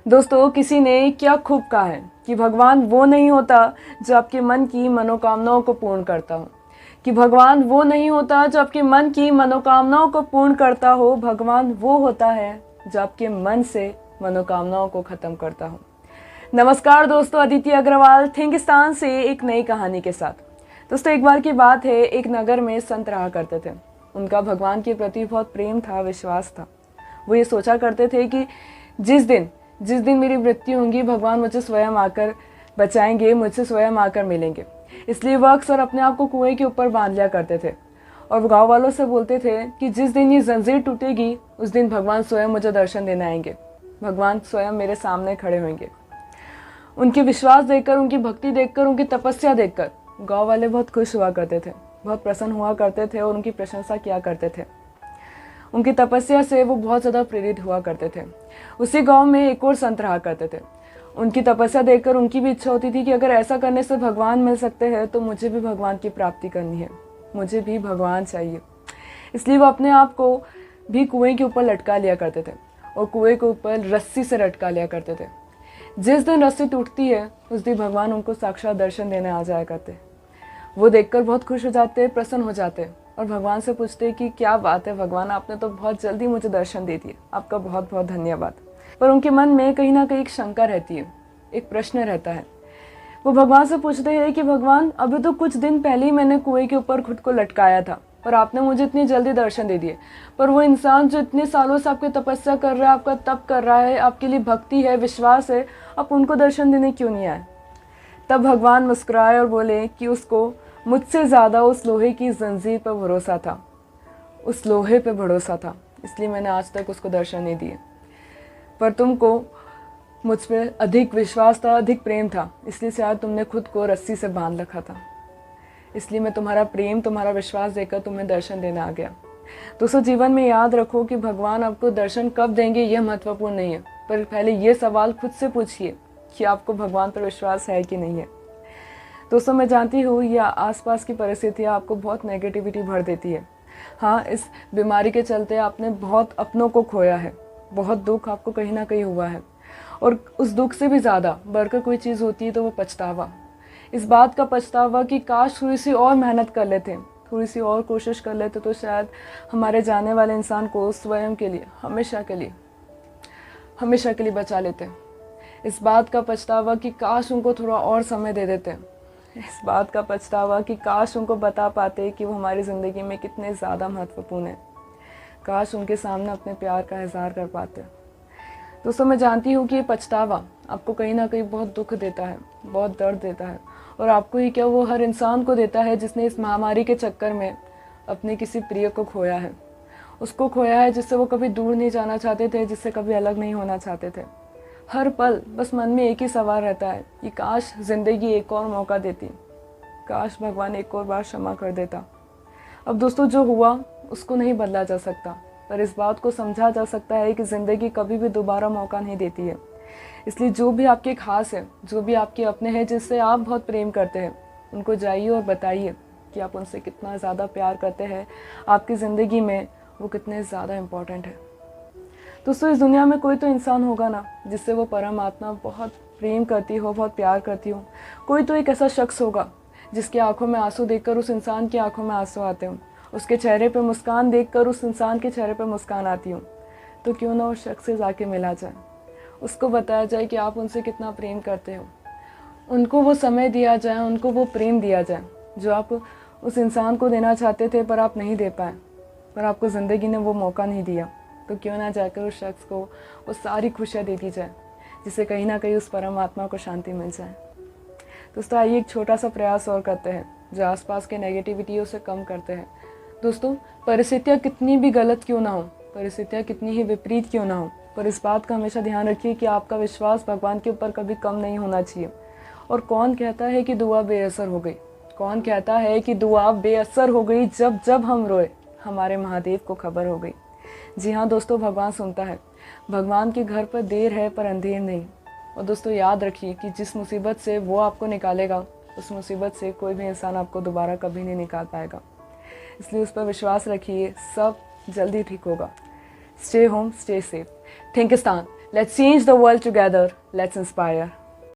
दोस्तों, किसी ने क्या खूब कहा है कि भगवान वो नहीं होता जो आपके मन की मनोकामनाओं को पूर्ण करता हो। कि भगवान वो नहीं होता जो आपके मन की मनोकामनाओं को पूर्ण करता हो। भगवान वो होता है जो आपके मन से मनोकामनाओं को ख़त्म करता हो। नमस्कार दोस्तों, अदिति अग्रवाल थिंकिस्तान से एक नई कहानी के साथ। दोस्तों, एक बार की बात है, एक नगर में संत रहा करते थे। उनका भगवान के प्रति बहुत प्रेम था, विश्वास था। वो ये सोचा करते थे कि जिस दिन मेरी मृत्यु होगी, भगवान मुझे स्वयं आकर बचाएंगे, मुझसे स्वयं आकर मिलेंगे। इसलिए वह अक्सर अपने आप को कुएं के ऊपर बांध लिया करते थे और गांव वालों से बोलते थे कि जिस दिन ये जंजीर टूटेगी, उस दिन भगवान स्वयं मुझे दर्शन देने आएंगे, भगवान स्वयं मेरे सामने खड़े होंगे। उनके विश्वास देखकर, उनकी भक्ति देखकर, उनकी तपस्या देखकर गाँव वाले बहुत खुश हुआ करते थे, बहुत प्रसन्न हुआ करते थे और उनकी प्रशंसा किया करते थे। उनकी तपस्या से वो बहुत ज़्यादा प्रेरित हुआ करते थे। उसी गांव में एक और संत रहा करते थे। उनकी तपस्या देखकर उनकी भी इच्छा होती थी कि अगर ऐसा करने से भगवान मिल सकते हैं तो मुझे भी भगवान की प्राप्ति करनी है, मुझे भी भगवान चाहिए। इसलिए वो अपने आप को भी कुएं के ऊपर लटका लिया करते थे और कुएं के ऊपर रस्सी से लटका लिया करते थे। जिस दिन रस्सी टूटती है, उस दिन भगवान उनको साक्षात दर्शन देने आ जाया करते। वो देखकर बहुत खुश हो जाते, प्रसन्न हो जाते और भगवान से पूछते कि क्या बात है भगवान, आपने तो बहुत जल्दी मुझे दर्शन दे दिए, आपका बहुत बहुत धन्यवाद। पर उनके मन में कहीं ना कहीं एक शंका रहती है, एक प्रश्न रहता है। वो भगवान से पूछते हैं कि भगवान, अभी तो कुछ दिन पहले ही मैंने कुएं के ऊपर खुद को लटकाया था और आपने मुझे इतनी जल्दी दर्शन दे दिए, पर वो इंसान जो इतने सालों से आपकी तपस्या कर रहा है, आपका तप कर रहा है, आपके लिए भक्ति है, विश्वास है, आप उनको दर्शन देने क्यों नहीं आए? तब भगवान मुस्कुराए और बोले कि उसको मुझसे ज़्यादा उस लोहे की जंजीर पर भरोसा था, उस लोहे पे भरोसा था, इसलिए मैंने आज तक उसको दर्शन नहीं दिए। पर तुमको मुझ पर अधिक विश्वास था, अधिक प्रेम था, इसलिए शायद तुमने खुद को रस्सी से बांध रखा था। इसलिए मैं तुम्हारा प्रेम, तुम्हारा विश्वास देकर तुम्हें दर्शन देने आ गया। दोस्तों, जीवन में याद रखो कि भगवान आपको दर्शन कब देंगे यह महत्वपूर्ण नहीं है, पर पहले ये सवाल खुद से पूछिए कि आपको भगवान पर विश्वास है कि नहीं है। दोस्तों, मैं जानती हूँ यह आसपास की परिस्थितियाँ आपको बहुत नेगेटिविटी भर देती है। हाँ, इस बीमारी के चलते आपने बहुत अपनों को खोया है, बहुत दुख आपको कहीं ना कहीं हुआ है, और उस दुख से भी ज़्यादा बढ़कर कोई चीज़ होती है तो वो पछतावा। इस बात का पछतावा कि काश थोड़ी सी और मेहनत कर लेते, थोड़ी सी और कोशिश कर लेते तो शायद हमारे जाने वाले इंसान को स्वयं के लिए हमेशा के लिए बचा लेते। इस बात का पछतावा कि काश उनको थोड़ा और समय दे देते। इस बात का पछतावा कि काश उनको बता पाते कि वो हमारी ज़िंदगी में कितने ज़्यादा महत्वपूर्ण है। काश उनके सामने अपने प्यार का इज़हार कर पाते। दोस्तों, मैं जानती हूँ कि ये पछतावा आपको कहीं ना कहीं बहुत दुख देता है, बहुत दर्द देता है, और आपको ही क्या, वो हर इंसान को देता है जिसने इस महामारी के चक्कर में अपने किसी प्रिय को खोया है। उसको खोया है जिससे वो कभी दूर नहीं जाना चाहते थे, जिससे कभी अलग नहीं होना चाहते थे। हर पल बस मन में एक ही सवाल रहता है कि काश ज़िंदगी एक और मौका देती, काश भगवान एक और बार क्षमा कर देता। अब दोस्तों, जो हुआ उसको नहीं बदला जा सकता, पर इस बात को समझा जा सकता है कि ज़िंदगी कभी भी दोबारा मौका नहीं देती है। इसलिए जो भी आपके खास है, जो भी आपके अपने हैं, जिससे आप बहुत प्रेम करते हैं, उनको जाइए और बताइए कि आप उनसे कितना ज़्यादा प्यार करते हैं, आपकी ज़िंदगी में वो कितने ज़्यादा इम्पोर्टेंट है। दोस्तों, इस दुनिया में कोई तो इंसान होगा ना जिससे वो परमात्मा बहुत प्रेम करती हो, बहुत प्यार करती हो। कोई तो एक ऐसा शख्स होगा जिसकी आंखों में आंसू देखकर उस इंसान की आंखों में आंसू आते हों, उसके चेहरे पे मुस्कान देखकर उस इंसान के चेहरे पे मुस्कान आती हो। तो क्यों ना उस शख्स से जाके मिला जाए, उसको बताया जाए कि आप उनसे कितना प्रेम करते हो, उनको वो समय दिया जाए, उनको वो प्रेम दिया जाए जो आप उस इंसान को देना चाहते थे पर आप नहीं दे पाए, पर आपको ज़िंदगी ने वो मौका नहीं दिया। तो क्यों ना जाकर उस शख्स को वो सारी खुशियाँ दे दी जाए जिससे कहीं ना कहीं उस परमात्मा को शांति मिल जाए। दोस्तों, आइए एक छोटा सा प्रयास और करते हैं जो आसपास के नेगेटिविटियों से कम करते हैं। दोस्तों, परिस्थितियाँ कितनी भी गलत क्यों ना हो, परिस्थितियाँ कितनी ही विपरीत क्यों ना हो, पर इस बात का हमेशा ध्यान रखिए कि आपका विश्वास भगवान के ऊपर कभी कम नहीं होना चाहिए। और कौन कहता है कि दुआ बेअसर हो गई? कौन कहता है कि दुआ बेअसर हो गई? जब जब हम रोए, हमारे महादेव को खबर हो गई। जी हाँ दोस्तों, भगवान सुनता है। भगवान के घर पर देर है पर अंधेर नहीं। और दोस्तों, याद रखिए कि जिस मुसीबत से वो आपको निकालेगा, उस मुसीबत से कोई भी इंसान आपको दोबारा कभी नहीं निकाल पाएगा। इसलिए उस पर विश्वास रखिए, सब जल्दी ठीक होगा। Stay home, stay safe. Thinkistan Let's change the world together. Let's inspire.